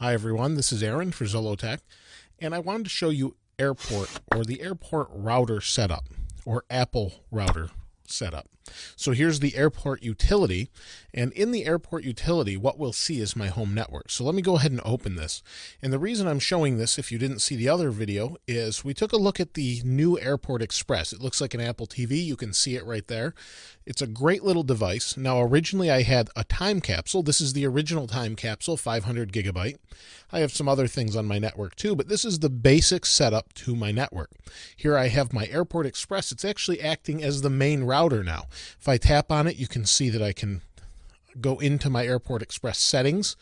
Hi everyone, this is Aaron for Zollotech, and I wanted to show you Airport, or the Airport router setup, or Apple router setup. So here's the Airport utility, and in the Airport utility what we'll see is my home network. So let me go ahead and open this. And the reason I'm showing this, if you didn't see the other video, is we took a look at the new Airport Express. It looks like an Apple TV. You can see it right there. It's a great little device. Now originally I had a time capsule. This is the original time capsule, 500 gigabyte. I have some other things on my network too, but this is the basic setup to my network. Here I have my Airport Express. It's actually acting as the main router now. If I tap on it, you can see that I can go into my Airport Express settings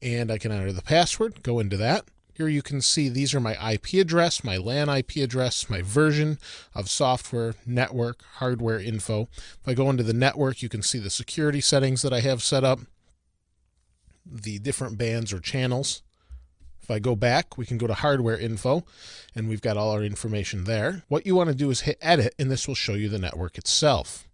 and I can enter the password, go into that. Here you can see these are my IP address, my LAN IP address, my version of software, network, hardware info. If I go into the network, you can see the security settings that I have set up, the different bands or channels. If I go back, we can go to hardware info and we've got all our information there. What you want to do is hit edit and this will show you the network itself.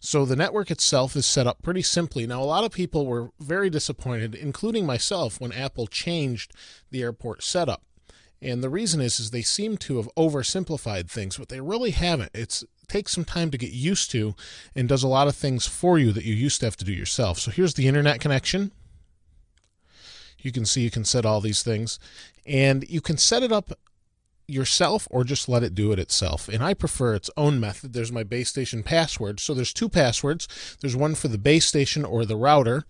So the network itself is set up pretty simply. Now a lot of people were very disappointed, including myself, when Apple changed the Airport setup. And the reason is they seem to have oversimplified things, but they really haven't. It takes some time to get used to and does a lot of things for you that you used to have to do yourself. So here's the internet connection. You can see you can set all these things and you can set it up yourself or just let it do it itself. And I prefer its own method. There's my base station password. So there's two passwords. There's one for the base station or the router,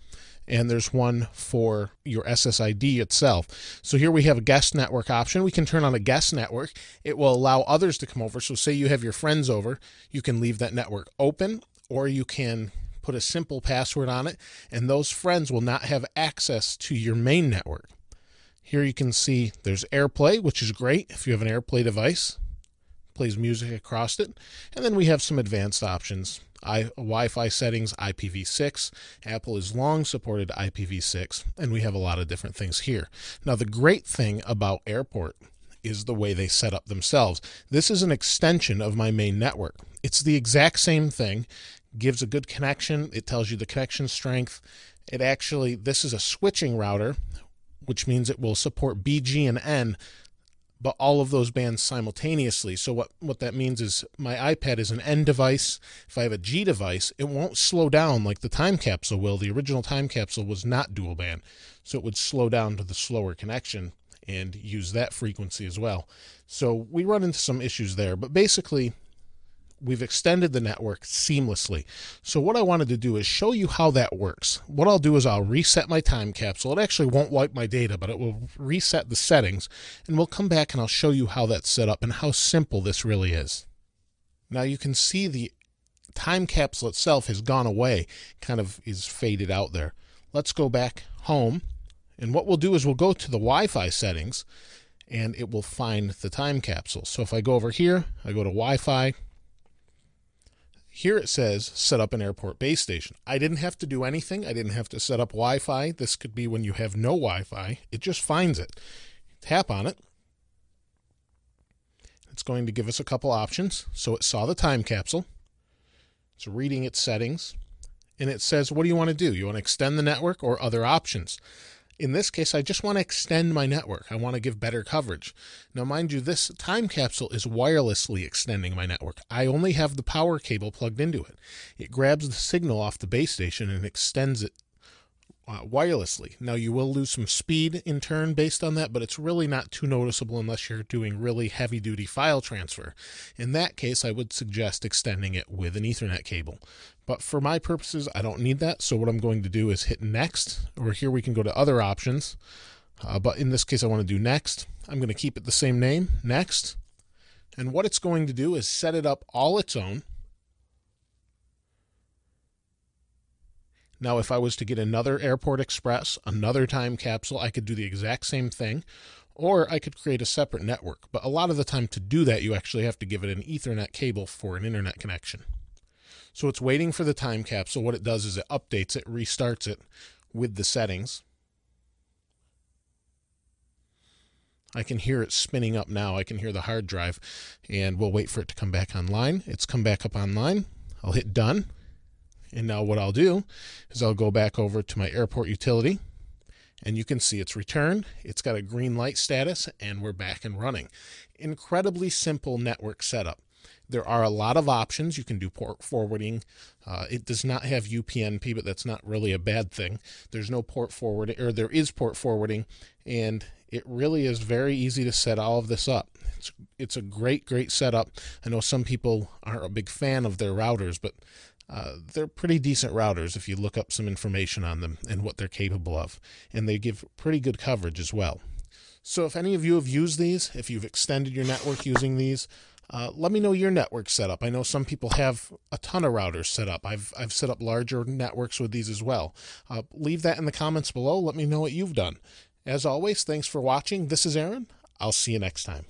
and there's one for your SSID itself. So here we have a guest network option. We can turn on a guest network. It will allow others to come over. So say you have your friends over, you can leave that network open, or you can put a simple password on it, and those friends will not have access to your main network. Here you can see there's AirPlay, which is great if you have an AirPlay device. It plays music across it. And then we have some advanced options. Wi-Fi settings, IPv6. Apple has long supported IPv6, and we have a lot of different things here. Now the great thing about Airport is the way they set up themselves. This is an extension of my main network. It's the exact same thing. Gives a good connection. It tells you the connection strength. This is a switching router, which means it will support B, G, and N, but all of those bands simultaneously. So what that means is my iPad is an N device. If I have a G device, it won't slow down like the time capsule will. The original time capsule was not dual band, so it would slow down to the slower connection and use that frequency as well. So we run into some issues there, but basically we've extended the network seamlessly. So what I wanted to do is show you how that works. What I'll do is I'll reset my time capsule. It actually won't wipe my data, but it will reset the settings, and we'll come back and I'll show you how that's set up and how simple this really is. Now you can see the time capsule itself has gone away, kind of is faded out there. Let's go back home, and what we'll do is we'll go to the Wi-Fi settings and it will find the time capsule. So if I go over here, I go to Wi-Fi. Here it says set up an airport base station. I didn't have to do anything. I didn't have to set up Wi-Fi. This could be when you have no Wi-Fi. It just finds it. Tap on it. It's going to give us a couple options. So it saw the time capsule. It's reading its settings. And it says, what do you want to do? You want to extend the network or other options? In this case, I just want to extend my network. I want to give better coverage. Now, mind you, this time capsule is wirelessly extending my network. I only have the power cable plugged into it. It grabs the signal off the base station and extends it wirelessly. Now, you will lose some speed in turn based on that, but it's really not too noticeable unless you're doing really heavy-duty file transfer. In that case, I would suggest extending it with an Ethernet cable. But for my purposes, I don't need that. So what I'm going to do is hit next, or here we can go to other options. But in this case, I want to do next. I'm going to keep it the same name, next. And what it's going to do is set it up all its own. Now, if I was to get another Airport Express, another time capsule, I could do the exact same thing, or I could create a separate network. But a lot of the time to do that, you actually have to give it an Ethernet cable for an internet connection. So it's waiting for the time capsule. What it does is it updates it, restarts it with the settings. I can hear it spinning up now. I can hear the hard drive, and we'll wait for it to come back online. It's come back up online. I'll hit done. And now what I'll do is I'll go back over to my Airport utility and you can see it's returned. It's got a green light status, and we're back and running. Incredibly simple network setup. There are a lot of options. You can do port forwarding. It does not have UPnP, but that's not really a bad thing. There's no port forwarding, or there is port forwarding, and it really is very easy to set all of this up. It's a great setup. I know some people aren't a big fan of their routers, but they're pretty decent routers if you look up some information on them and what they're capable of. And they give pretty good coverage as well. So if any of you have used these, if you've extended your network using these, let me know your network setup. I know some people have a ton of routers set up. I've set up larger networks with these as well. Leave that in the comments below. Let me know what you've done. As always, thanks for watching. This is Aaron. I'll see you next time.